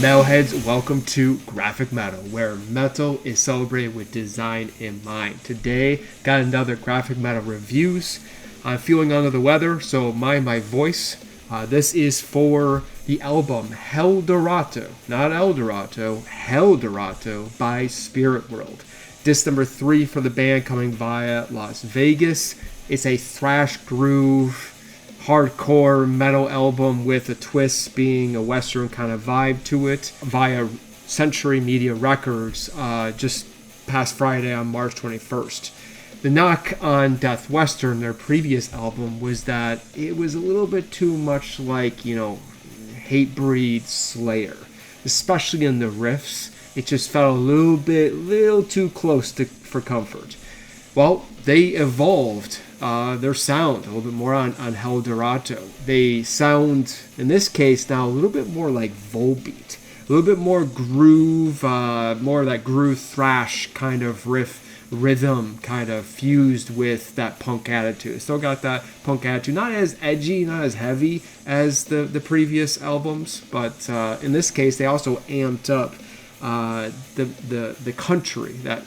Metalheads, welcome to Graphic Metal, where metal is celebrated with design in mind. Today, got another Graphic Metal reviews. I'm feeling under the weather, so mind my voice. This is for the album Helldorado, not Eldorado, Helldorado by Spiritworld. Disc number 3 for the band, coming via Las Vegas. It's a thrash groove hardcore metal album with a twist being a western kind of vibe to it via centurymediarecords just past Friday on March 21st. The knock on deathwestern, their previous album, was that it was a little bit too much like, Hatebreed Slayer, especially in the riffs. It just felt a little too close for comfort. Well, they evolved their sound a little bit more on Helldorado. They sound, in this case now, a little bit more like Volbeat. A little bit more groove, more of that groove thrash kind of rhythm kind of fused with that punk attitude. Still got that punk attitude. Not as edgy, not as heavy as the previous albums, but in this case they also amped up the country, that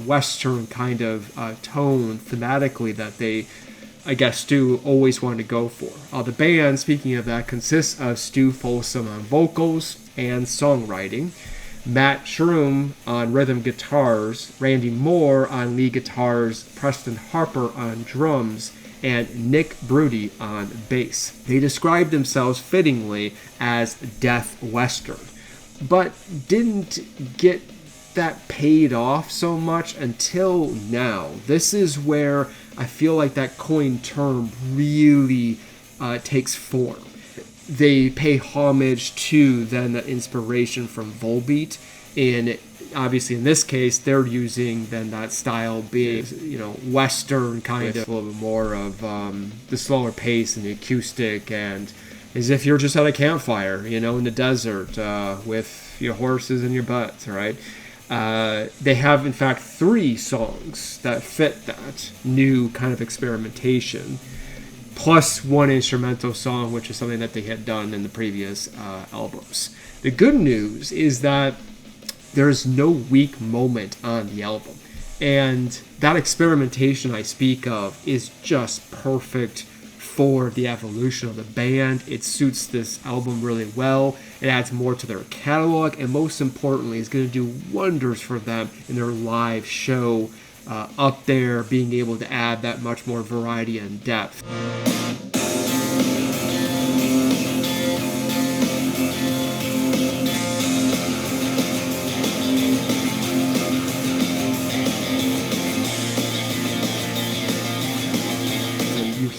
western kind of tone thematically that they, I guess, Stu always wanted to go for. The band, speaking of that, consists of Stu Folsom on vocals and songwriting, Matt Schrum on rhythm guitars, Randy Moore on lead guitars, Preston Harper on drums, and Nick Brundy on bass. They describe themselves fittingly as deathwestern, but didn't get that paid off so much until now. This is where I feel like that coined term really takes form. They pay homage to then the inspiration from Volbeat, and obviously in this case they're using then that style being western kind of, a little bit more of the slower pace and the acoustic, and as if you're just at a campfire, in the desert with your horses and your butts, right? They have, in fact, 3 songs that fit that new kind of experimentation, plus 1 instrumental song, which is something that they had done in the previous albums. The good news is that there's no weak moment on the album, and that experimentation I speak of is just perfect for the evolution of the band. It suits this album really well. It adds more to their catalog, and most importantly, is going to do wonders for them in their live show up there, being able to add that much more variety and depth.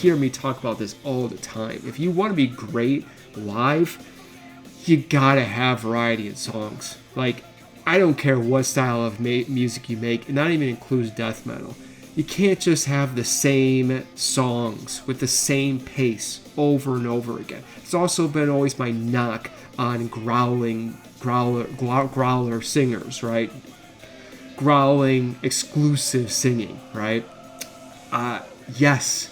Hear me talk about this all the time. If you want to be great live, you gotta have variety in songs. Like, I don't care what style of music you make, and that even includes death metal. You can't just have the same songs with the same pace over and over again. It's also been always my knock on growler singers, right? Growling exclusive singing, right? Yes,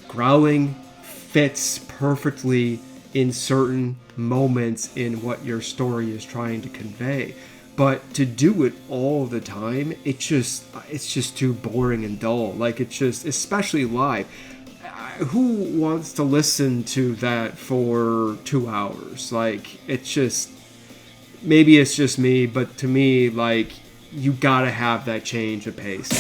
growling fits perfectly in certain moments in what your story is trying to convey, but to do it all the time, it's just too boring and dull. Like, it's just, especially live, who wants to listen to that for 2 hours? Like, it's just, maybe it's just me, but to me, like, you gotta have that change of pace.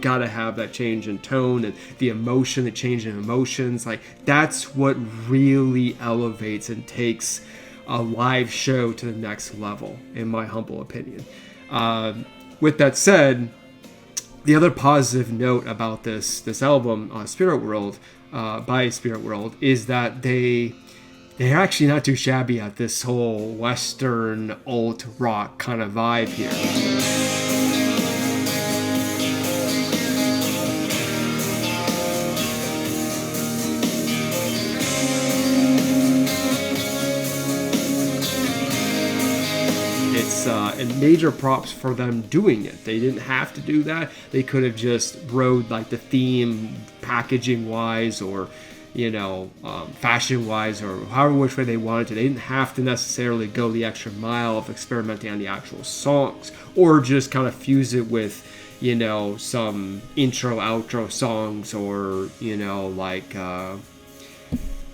Gotta have that change in tone and the emotion, the change in emotions. Like, that's what really elevates and takes a live show to the next level, in my humble opinion. With that said, the other positive note about this album, Spiritworld, by Spiritworld, is that they're actually not too shabby at this whole Western alt rock kind of vibe here. major props for them doing it. They didn't have to do that. They could have just rode like the theme packaging wise, or fashion wise, or however which way they wanted to. They didn't have to necessarily go the extra mile of experimenting on the actual songs, or just kind of fuse it with some intro outro songs, or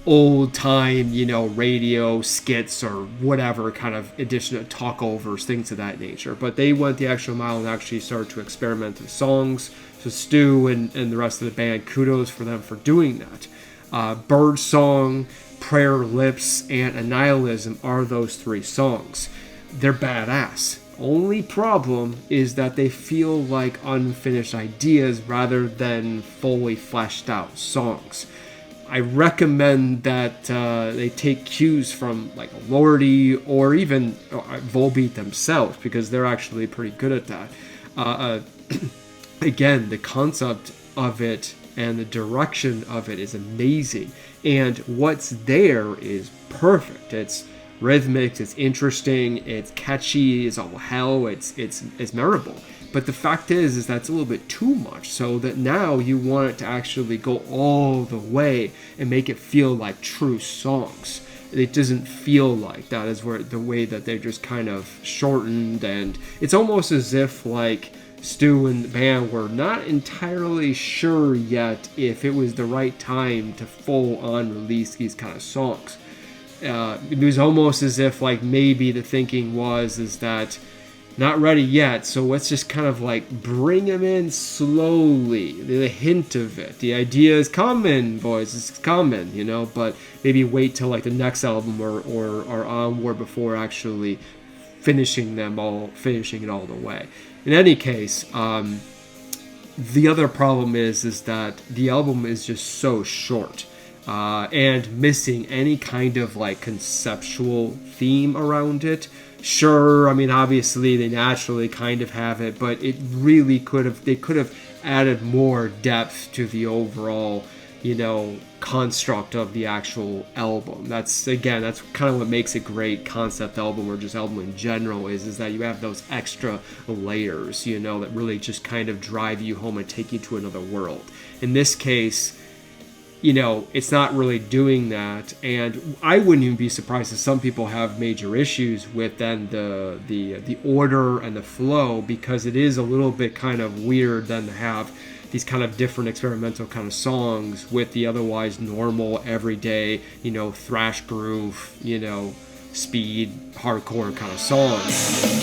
old time radio skits or whatever kind of additional talkovers, things of that nature. But they went the extra mile and actually started to experiment with songs. So Stu and the rest of the band, kudos for them for doing that. Birdsong, Prayerlips, and Annihilism are those 3 songs. They're badass. Only problem is that they feel like unfinished ideas rather than fully fleshed out songs. I recommend that they take cues from like Lordy or even Volbeat themselves, because they're actually pretty good at that. Again, the concept of it and the direction of it is amazing, and what's there is perfect. It's rhythmic, it's interesting, it's catchy, it's all hell, it's memorable. But the fact is that's a little bit too much, so that now you want it to actually go all the way and make it feel like true songs. It doesn't feel like that, is where the way that they're just kind of shortened, and it's almost as if like Stu and the band were not entirely sure yet if it was the right time to full on release these kind of songs. It was almost as if like maybe the thinking is that not ready yet, so let's just kind of like bring them in slowly, the hint of it. The idea is coming, boys, it's coming, but maybe wait till like the next album or onward before actually finishing it all the way. In any case, the other problem is that the album is just so short. And missing any kind of like conceptual theme around it. Sure, I mean, obviously they naturally kind of have it, but it really they could have added more depth to the overall, construct of the actual album. That's kind of what makes a great concept album, or just album in general, is that you have those extra layers, that really just kind of drive you home and take you to another world. In this case, it's not really doing that, and I wouldn't even be surprised if some people have major issues with then the order and the flow, because it is a little bit kind of weird then to have these kind of different experimental kind of songs with the otherwise normal, everyday, thrash groove, speed, hardcore kind of songs.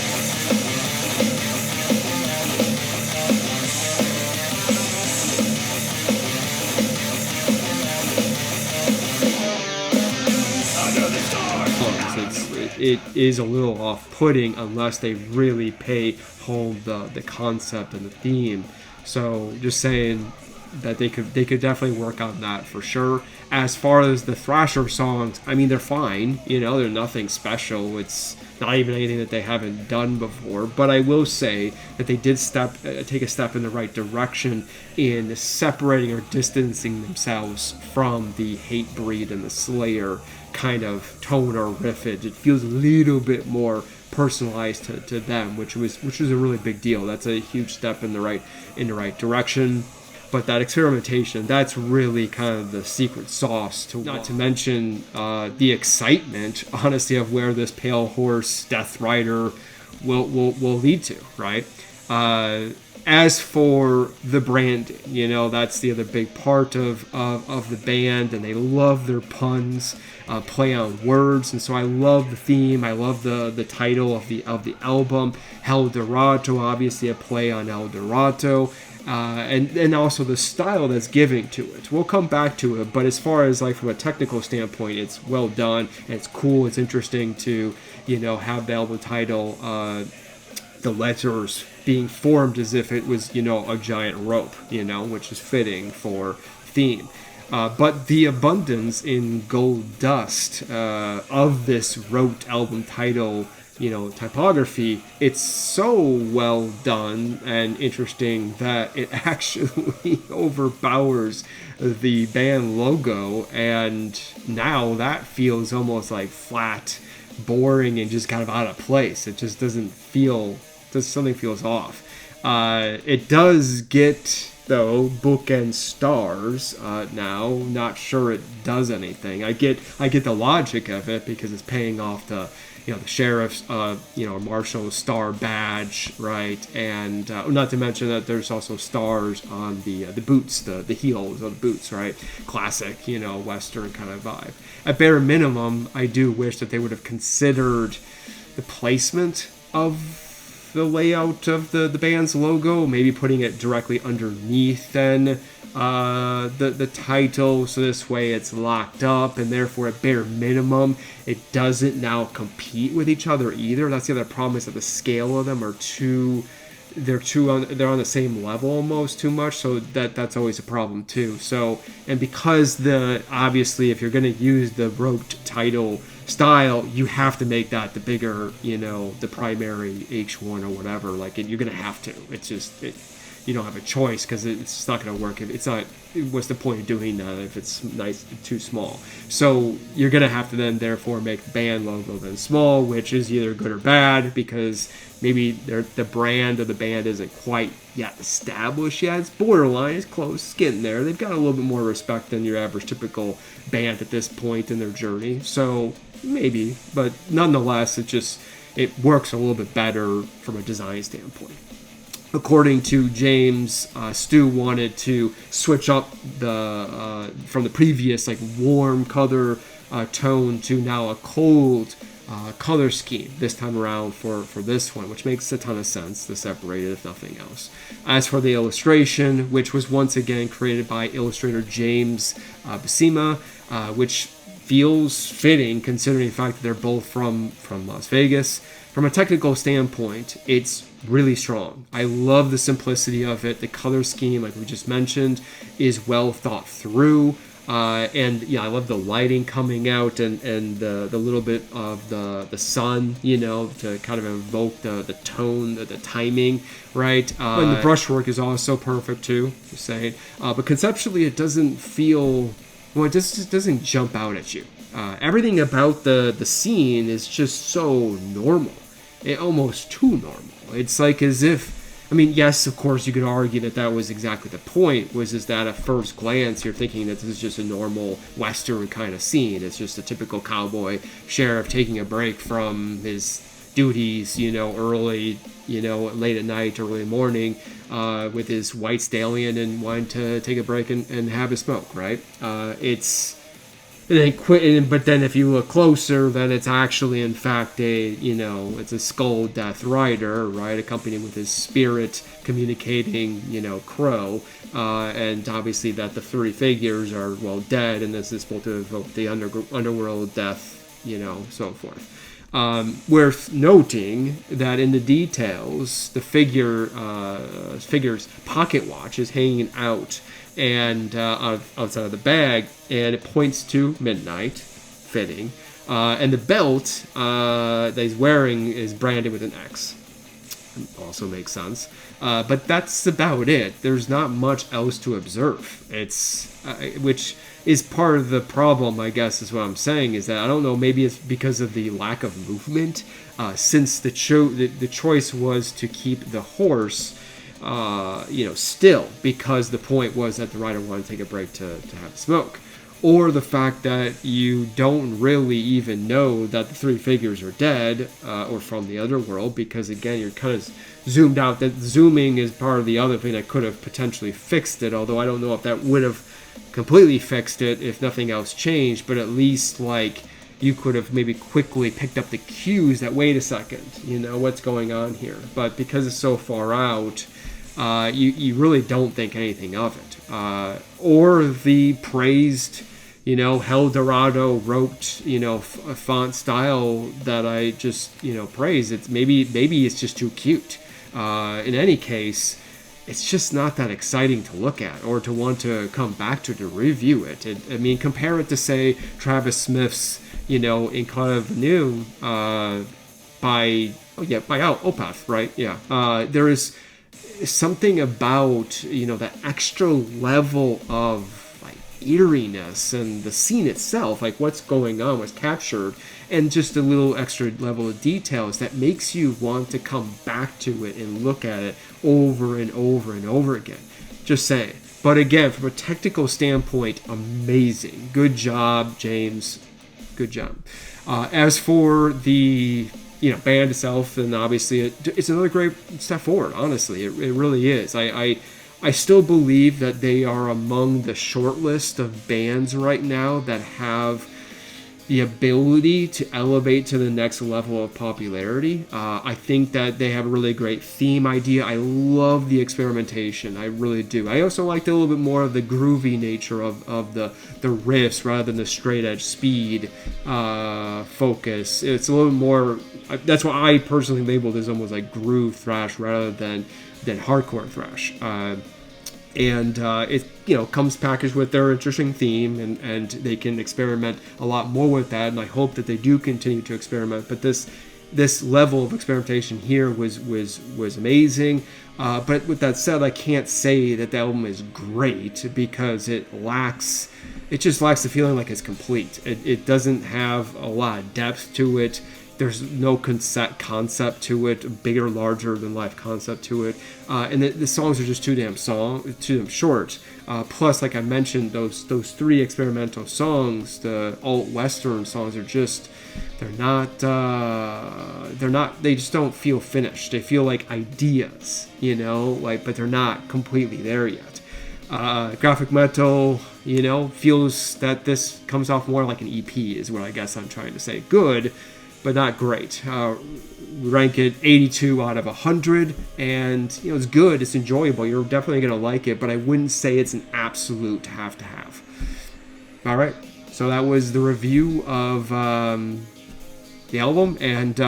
It is a little off-putting unless they really pay home the concept and the theme. So just saying that they could definitely work on that for sure. As far as the thrasher songs, I mean, they're fine. They're nothing special. It's not even anything that they haven't done before. But I will say that they did take a step in the right direction in separating or distancing themselves from the Hatebreed and the Slayer kind of tone or riffage. It feels a little bit more personalized to them, which was a really big deal. That's a huge step in the right direction. But that experimentation, that's really kind of the secret sauce. Not to mention the excitement, honestly, of where this Pale Horse Death Rider will lead to, right? As for the branding, that's the other big part of the band, and they love their puns, play on words, and so I love the theme. I love the title of the album, Helldorado, obviously a play on Eldorado, and also the style that's giving to it. We'll come back to it, but as far as like from a technical standpoint, it's well done, and it's cool. It's interesting to have the album title, the letters being formed as if it was a giant rope, which is fitting for theme. But the abundance in gold dust of this rote album title, typography, it's so well done and interesting that it actually overpowers the band logo, and now that feels almost like flat boring and just kind of out of place. It just doesn't feel, something feels off. It does get, though, bookend stars now. Not sure it does anything. I get the logic of it because it's paying off the sheriff's marshal's star badge, right? And not to mention that there's also stars on the boots, the heels of the boots, right? Classic, western kind of vibe. At bare minimum, I do wish that they would have considered the placement of the layout of the band's logo, maybe putting it directly underneath then the title, so this way it's locked up, and therefore at bare minimum it doesn't now compete with each other either. That's the other problem, is that the scale of them are they're on the same level almost too much, so that's always a problem too. So, and because obviously if you're going to use the roped title style, you have to make that the bigger, the primary H1 or whatever. Like, you're going to have to. It's just, you don't have a choice, because it's not going to work. It's not. What's the point of doing that if it's nice too small? So you're going to have to then therefore make the band logo then small, which is either good or bad, because maybe the brand of the band isn't quite yet established yet. It's borderline, it's close, it's getting there. They've got a little bit more respect than your average typical band at this point in their journey. So maybe, but nonetheless, it works a little bit better from a design standpoint. According to James, Stu wanted to switch up from the previous warm color tone to now a cold color scheme this time around for this one, which makes a ton of sense to separate it if nothing else. As for the illustration, which was once again created by Illustrator James Bousema, which feels fitting considering the fact that they're both from Las Vegas. From a technical standpoint, it's really strong. I love the simplicity of it. The color scheme, like we just mentioned, is well thought through. And I love the lighting coming out and the little bit of the sun, to kind of evoke the tone, the timing, right? And the brushwork is also perfect too, just saying. But conceptually, it doesn't feel, it just doesn't jump out at you. Everything about the scene is just so normal. Almost too normal. It's like as if, yes, of course, you could argue that was exactly the point, is that at first glance, you're thinking that this is just a normal Western kind of scene. It's just a typical cowboy sheriff taking a break from his duties, early, late at night, early morning, with his white stallion and wanting to take a break and have a smoke, right? But then if you look closer, then it's actually in fact it's a skull death rider, right, accompanied with his spirit communicating, crow, and obviously that the three figures are dead, and this is supposed to evoke the underworld death, so forth. Worth noting that in the details, the figure's pocket watch is hanging out and outside of the bag, and it points to midnight, fitting, and the belt that he's wearing is branded with an X. Also makes sense, but that's about it. There's not much else to observe. It's which is part of the problem, I guess, is what I'm saying, is that I don't know, maybe it's because of the lack of movement, since the choice was to keep the horse still, because the point was that the rider wanted to take a break to have a smoke, or the fact that you don't really even know that the three figures are dead or from the other world, because again, you're kind of zoomed out. That zooming is part of the other thing that could have potentially fixed it, although I don't know if that would have completely fixed it if nothing else changed, but at least you could have maybe quickly picked up the cues that, wait a second, what's going on here. But because it's so far out, you really don't think anything of it. Or the praised, Helldorado roped, font style that I just, praise. It's maybe it's just too cute. In any case, it's just not that exciting to look at or to want to come back to review it. Compare it to, say, Travis Smith's, In Kind of New by Opeth, right? Yeah. There is something about, that extra level of eeriness and the scene itself, like what's going on, what's captured, and just a little extra level of details that makes you want to come back to it and look at it over and over and over again. Just saying. But again, from a technical standpoint, amazing. Good job, James. Good job. As for the band itself, and obviously it's another great step forward. Honestly, it really is. I still believe that they are among the short list of bands right now that have the ability to elevate to the next level of popularity. I think that they have a really great theme idea. I love the experimentation. I really do. I also liked a little bit more of the groovy nature of the riffs rather than the straight edge speed focus. It's a little more. That's why I personally labeled this almost like groove thrash rather than hardcore thrash. And it comes packaged with their interesting theme, and they can experiment a lot more with that, and I hope that they do continue to experiment. But this level of experimentation here was amazing. But with that said, I can't say that the album is great because it just lacks the feeling like it's complete. It doesn't have a lot of depth to it. There's no concept to it, bigger, larger than life concept to it, and the songs are just too damn short. Plus, like I mentioned, those three experimental songs, the alt western songs, are just they just don't feel finished. They feel like ideas, but they're not completely there yet. Grafikmetal, feels that this comes off more like an EP, is what I guess I'm trying to say. Good, but not great. We rank it 82 out of 100, and it's good, it's enjoyable, you're definitely going to like it, but I wouldn't say it's an absolute have to have. Alright, so that was the review of the album, and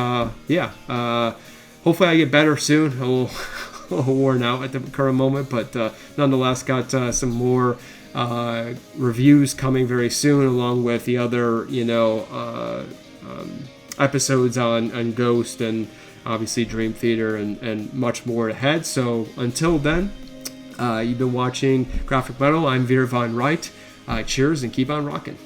hopefully I get better soon. A little worn out at the current moment, but nonetheless got some more reviews coming very soon, along with the other episodes on Ghost and obviously Dream Theater and much more ahead. So until then, you've been watching Grafikmetal. I'm Veer Von Wright. Cheers and keep on rocking.